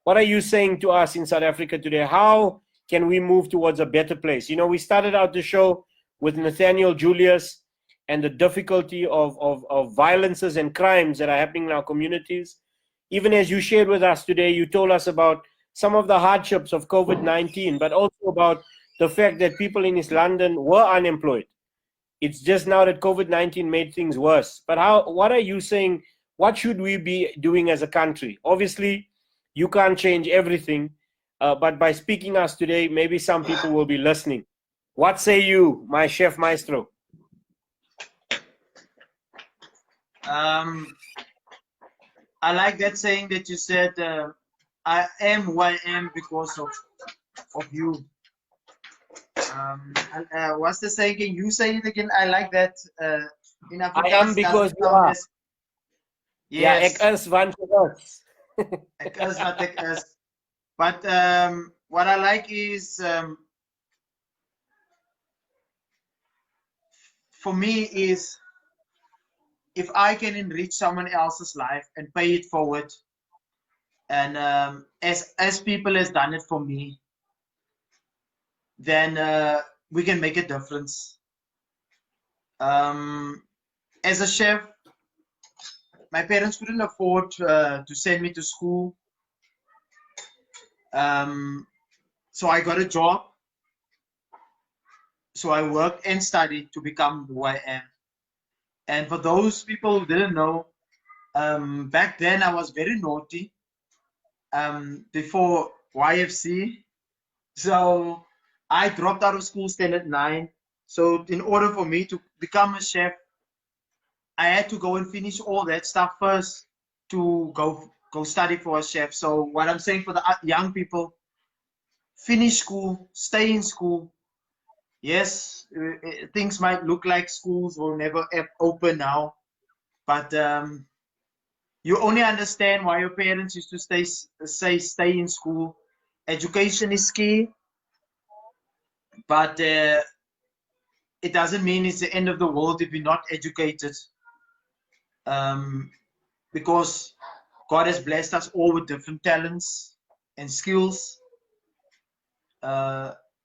What are you saying to us in South Africa today? How can we move towards a better place? You know, we started out the show with Nathaniel Julius and the difficulty of violences and crimes that are happening in our communities. Even as you shared with us today, you told us about some of the hardships of COVID-19, but also about the fact that people in East London were unemployed. It's just now that COVID-19 made things worse. But what are you saying? What should we be doing as a country? Obviously, you can't change everything, but by speaking us today, maybe some people will be listening. What say you, my chef maestro? I like that saying that you said, I am who I am because of you. What's the saying again? You say it again. I like that. In Afrikaans, I am because you are. Yes. Ja, ek is want jy is. Ek is wat ek is. But what I like is, for me, is if I can enrich someone else's life and pay it forward, and as people has done it for me, then we can make a difference. As a chef, my parents couldn't afford to send me to school, so I got a job. So I worked and studied to become who I am. And for those people who didn't know, back then I was very naughty, before YFC. So I dropped out of school standard 9. So in order for me to become a chef, I had to go and finish all that stuff first to go study for a chef. So what I'm saying for the young people, finish school, stay in school. Yes, things might look like schools will never open now, but you only understand why your parents used to say stay in school. Education is key, but it doesn't mean it's the end of the world if you're not educated, because God has blessed us all with different talents and skills.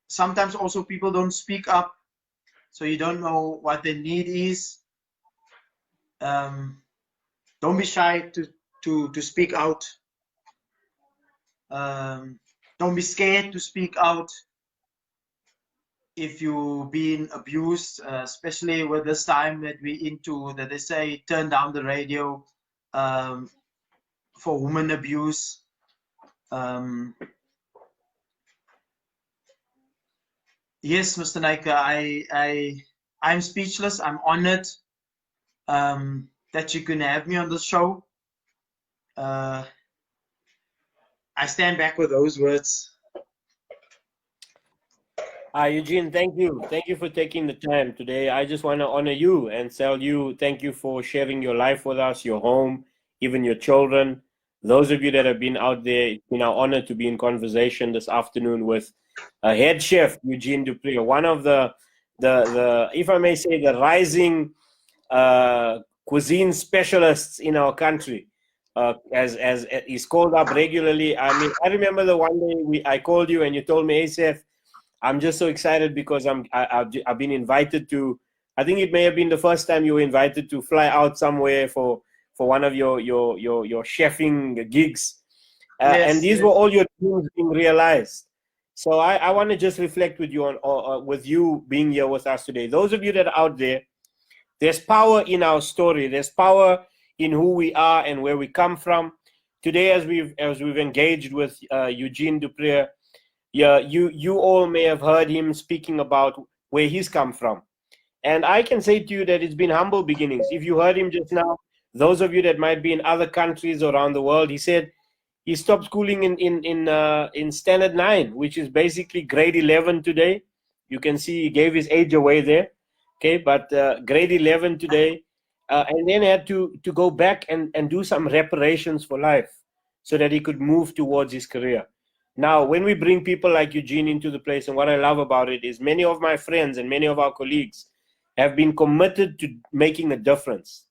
Sometimes also people don't speak up, so you don't know what their need is. Don't be shy to speak out. Don't be scared to speak out if you've been abused, especially with this time that we into, that they say turn down the radio. for women abuse. Yes, Mr. Naika, I'm speechless. I'm honored that you can have me on the show. I stand back with those words. Eugene, thank you. Thank you for taking the time today. I just want to honor you and tell you thank you for sharing your life with us, your home, even your children. Those of you that have been out there, it's been our honor to be in conversation this afternoon with head chef Eugene Dupree, one of the if I may say, the rising cuisine specialists in our country. As he's called up regularly. I mean, I remember the one day I called you and you told me, hey, Seth, I'm just so excited because I've been invited to. I think it may have been the first time you were invited to fly out somewhere for one of your chefing gigs, Yes, and these yes. were all your dreams being realized. So I want to just reflect with you on with you being here with us today. Those of you that are out there, there's power in our story. There's power in who we are and where we come from. Today, as we've engaged with Eugene Dupree. Yeah, you all may have heard him speaking about where he's come from. And I can say to you that it's been humble beginnings. If you heard him just now, those of you that might be in other countries around the world, he said he stopped schooling in standard 9, which is basically grade 11 today. You can see he gave his age away there. Okay, but grade 11 today, and then had to go back and do some reparations for life so that he could move towards his career. Now, when we bring people like Eugene into the place, and what I love about it is many of my friends and many of our colleagues have been committed to making a difference.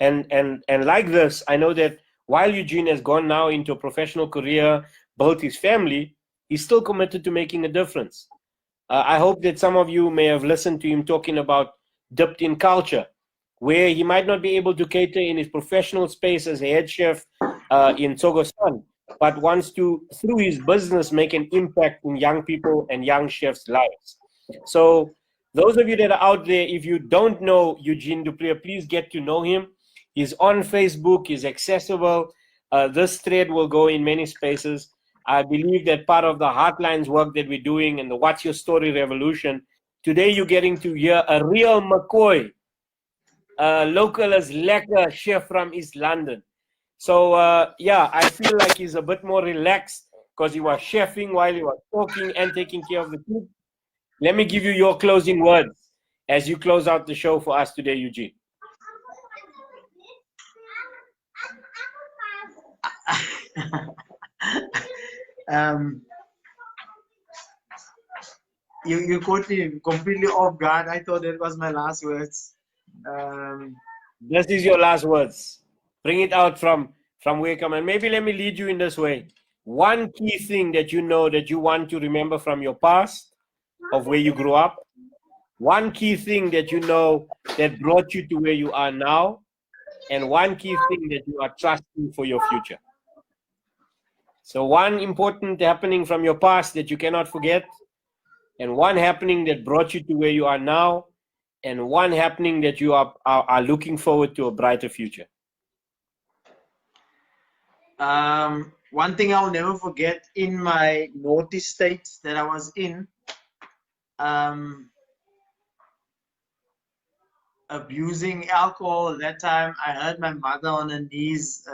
And like this, I know that while Eugene has gone now into a professional career, built his family, he's still committed to making a difference. I hope that some of you may have listened to him talking about dipped in culture, where he might not be able to cater in his professional space as a head chef in Tsogosan, but wants to, through his business, make an impact in young people and young chefs' lives. So those of you that are out there, if you don't know Eugene Dupree, please get to know him. He's on Facebook, he's accessible. This thread will go in many spaces. I believe that part of the Heartlines work that we're doing and the What's Your Story revolution, today you're getting to hear a real McCoy, local as lekker chef from East London. So yeah, I feel like he's a bit more relaxed because he was chefing while he was talking and taking care of the kids. Let me give you your closing words as you close out the show for us today, Eugene. You caught me completely off guard. I thought that was my last words. This is your last words. Bring it out from where you come. And maybe let me lead you in this way. One key thing that you know that you want to remember from your past, of where you grew up. One key thing that you know that brought you to where you are now. And one key thing that you are trusting for your future. So one important happening from your past that you cannot forget, and one happening that brought you to where you are now, and one happening that you are looking forward to a brighter future. One thing I'll never forget, in my naughty state that I was in, abusing alcohol at that time, I heard my mother on her knees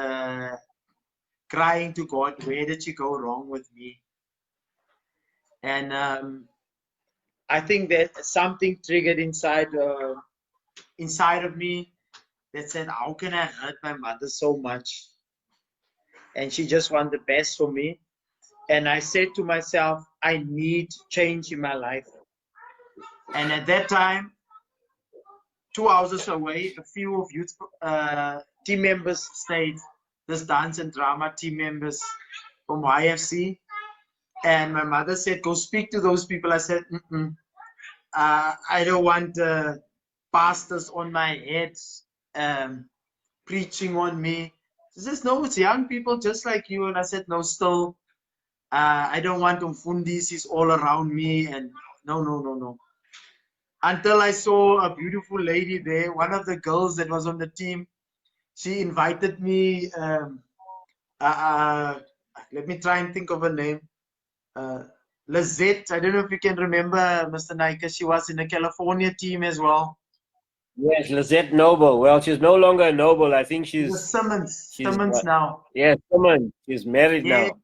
crying to God, where did she go wrong with me? And I think that something triggered inside of me that said, how can I hurt my mother so much? And she just wanted the best for me. And I said to myself, I need change in my life. And at that time, 2 houses away, a few of youth team members stayed, this dance and drama team members from YFC. And my mother said, go speak to those people. I said, I don't want pastors on my head preaching on me. She says, no, it's young people just like you. And I said, no, still, I don't want umfundisis all around me. And no. Until I saw a beautiful lady there, one of the girls that was on the team, she invited me Let me try and think of a name. Lizette, I don't know if you can remember Mr. Naika. She was in the California team as well. Yes, Lizette Noble. Well, she's no longer a Noble. I think she's Simmons now. yes, Simon. She's married Yeah, now.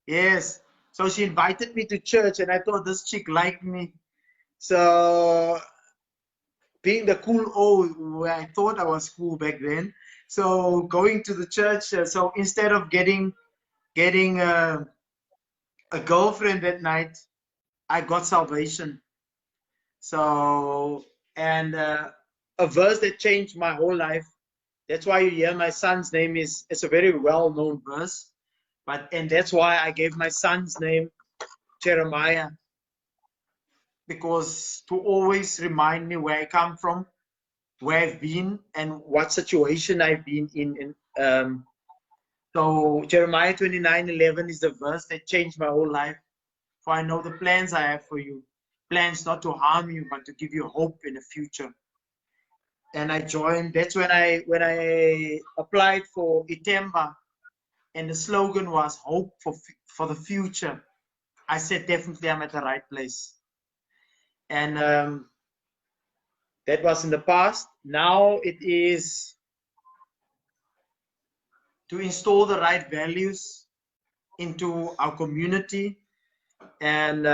yes. So she invited me to church, and I thought this chick liked me. So being the cool old, where I thought I was cool back then. So going to the church. So instead of getting a girlfriend that night, I got salvation. So, and a verse that changed my whole life. That's why you hear my son's name it's a very well-known verse. And that's why I gave my son's name Jeremiah, because to always remind me where I come from, where I've been, and what situation I've been in. So Jeremiah 29:11 is the verse that changed my whole life. For I know the plans I have for you, plans not to harm you, but to give you hope in the future. And I joined. That's when I applied for Itemba, and the slogan was hope for the future. I said definitely I'm at the right place, and that was in the past. Now it is to install the right values into our community, and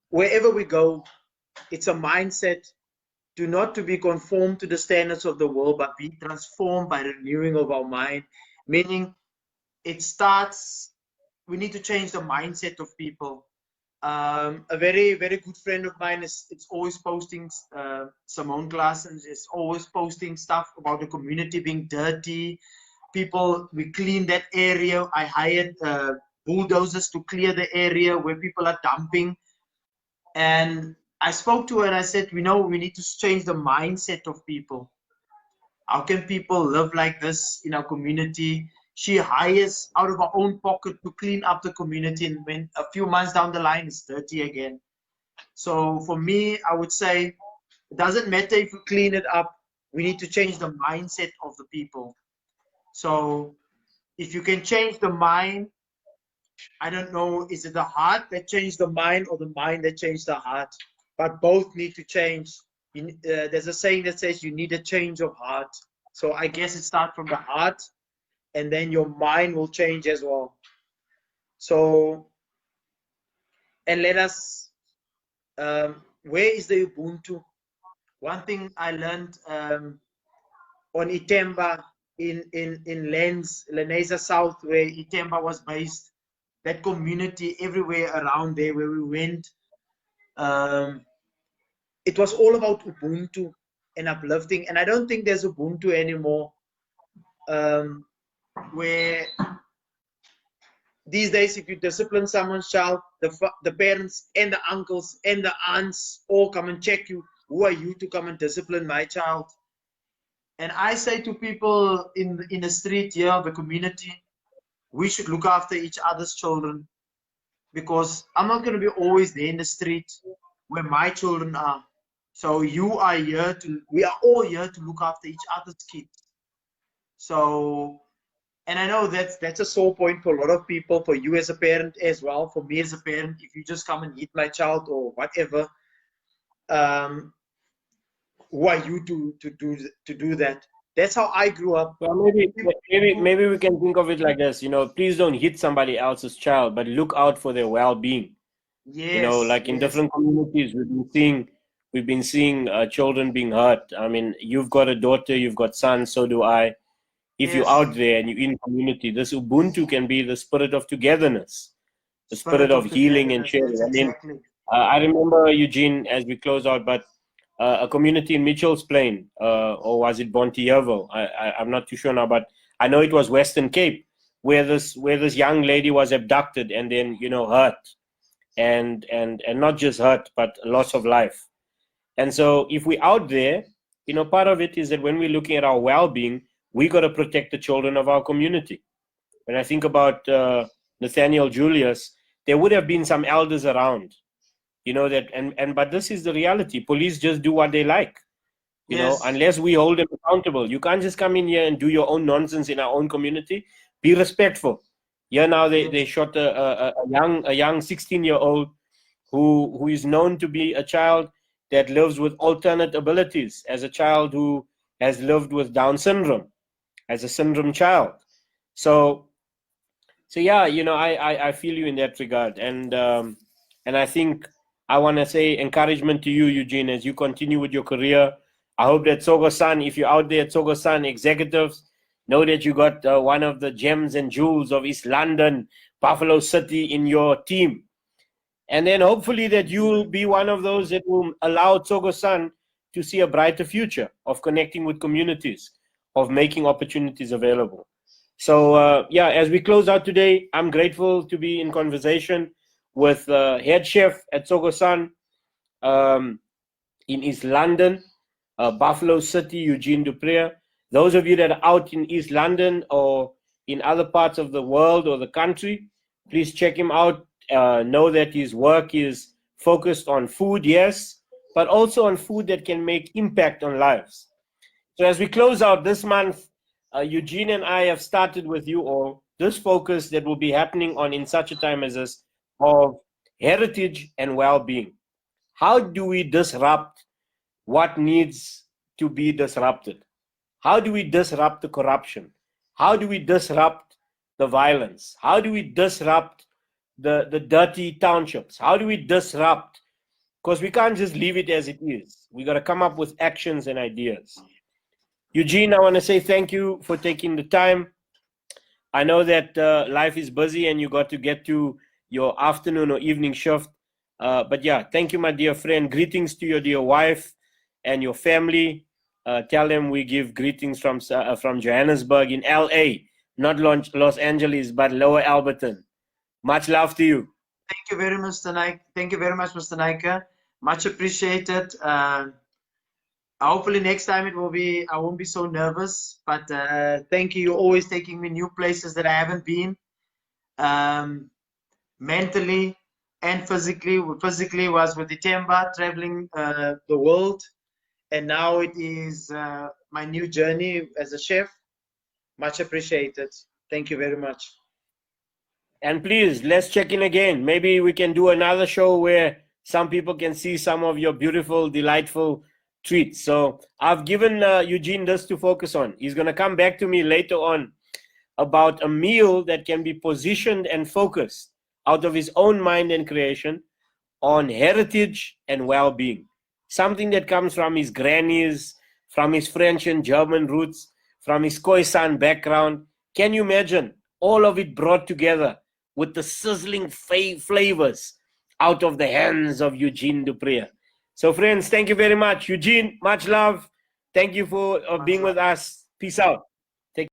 wherever we go, it's a mindset to not to be conformed to the standards of the world, but be transformed by the renewing of our mind. Meaning, it starts. We need to change the mindset of people. A very, very good friend of mine it's always posting, Simone Glassens is always posting stuff about the community being dirty. People, we clean that area. I hired bulldozers to clear the area where people are dumping. And I spoke to her and I said, we need to change the mindset of people. How can people live like this in our community? She hires out of her own pocket to clean up the community, and when a few months down the line, it's dirty again. So for me, I would say it doesn't matter if we clean it up. We need to change the mindset of the people. So if you can change the mind, I don't know, is it the heart that changed the mind or the mind that changed the heart? But both need to change. There's a saying that says you need a change of heart. So I guess it starts from the heart, and then your mind will change as well. So, and let us, where is the Ubuntu? One thing I learned on Itemba in Lenesa South, where Itemba was based, that community everywhere around there where we went, it was all about Ubuntu and uplifting. And I don't think there's Ubuntu anymore, where these days, if you discipline someone's child, the parents and the uncles and the aunts all come and check you. Who are you to come and discipline my child? And I say to people in the street here, the community, we should look after each other's children, because I'm not going to be always there in the street where my children are. So we are all here to look after each other's kids. So, and I know that's a sore point for a lot of people, for you as a parent as well, for me as a parent. If you just come and hit my child or whatever, who are you to do that? That's how I grew up. Well, maybe we can think of it like this. Please don't hit somebody else's child, but look out for their well-being. Yes, like in yes. different communities, we've been seeing children being hurt. I mean, you've got a daughter, you've got sons, so do I. If you're out there and you're in community, this Ubuntu can be the spirit of togetherness, the spirit of healing and sharing. Exactly. I remember, Eugene, as we close out, but a community in Mitchell's Plain, or was it Bontierville? I'm not too sure now, but I know it was Western Cape, where this young lady was abducted and then hurt, and not just hurt, but loss of life. And so if we're out there, part of it is that when we're looking at our well-being, we got to protect the children of our community. When I think about Nathaniel Julius, there would have been some elders around, but this is the reality. Police just do what they like. You know, Yes. unless we hold them accountable. You can't just come in here and do your own nonsense in our own community. Be respectful. Yeah, now they shot a young 16-year-old who is known to be a child that lives with alternate abilities, as a child who has lived with Down syndrome, as a syndrome child. So yeah, you know, I feel you in that regard, and I think I want to say encouragement to you, Eugene, as you continue with your career. I hope that Sogo-san, if you're out there, Sogo-san executives, know that you got one of the gems and jewels of East London, Buffalo City in your team. And then hopefully that you'll be one of those that will allow Sogo-san to see a brighter future of connecting with communities, of making opportunities available. So yeah, as we close out today, I'm grateful to be in conversation with head chef at Sogo-san in East London, Buffalo City, Eugene Dupré. Those of you that are out in East London or in other parts of the world or the country, please check him out. Know that his work is focused on food, yes, but also on food that can make impact on lives. So as we close out this month, Eugene and I have started with you all this focus that will be happening on In Such a Time as This of heritage and well-being. How do we disrupt what needs to be disrupted? How do we disrupt the corruption? How do we disrupt the violence? How do we disrupt the dirty townships? How do we disrupt? Because we can't just leave it as it is. We got to come up with actions and ideas. Eugene, I want to say thank you for taking the time. I know that life is busy and you got to get to your afternoon or evening shift. But yeah, thank you, my dear friend. Greetings to your dear wife and your family. Tell them we give greetings from Johannesburg in LA, not Los Angeles, but Lower Alberton. Much love to you. Thank you very much, Mr. Naik. Thank you very much, Mr. Naika. Much appreciated. Hopefully next time it will be, I won't be so nervous, but thank you. You're always taking me new places that I haven't been, mentally and physically. Physically was with the Temba, traveling the world, and now it is my new journey as a chef. Much appreciated. Thank you very much. And please, let's check in again. Maybe we can do another show where some people can see some of your beautiful, delightful treats. So I've given Eugene this to focus on. He's going to come back to me later on about a meal that can be positioned and focused out of his own mind and creation on heritage and well-being. Something that comes from his grannies, from his French and German roots, from his Khoisan background. Can you imagine all of it brought together with the sizzling flavors out of the hands of Eugene Dupré? So friends, thank you very much. Eugene, much love. Thank you for being with us. Peace out.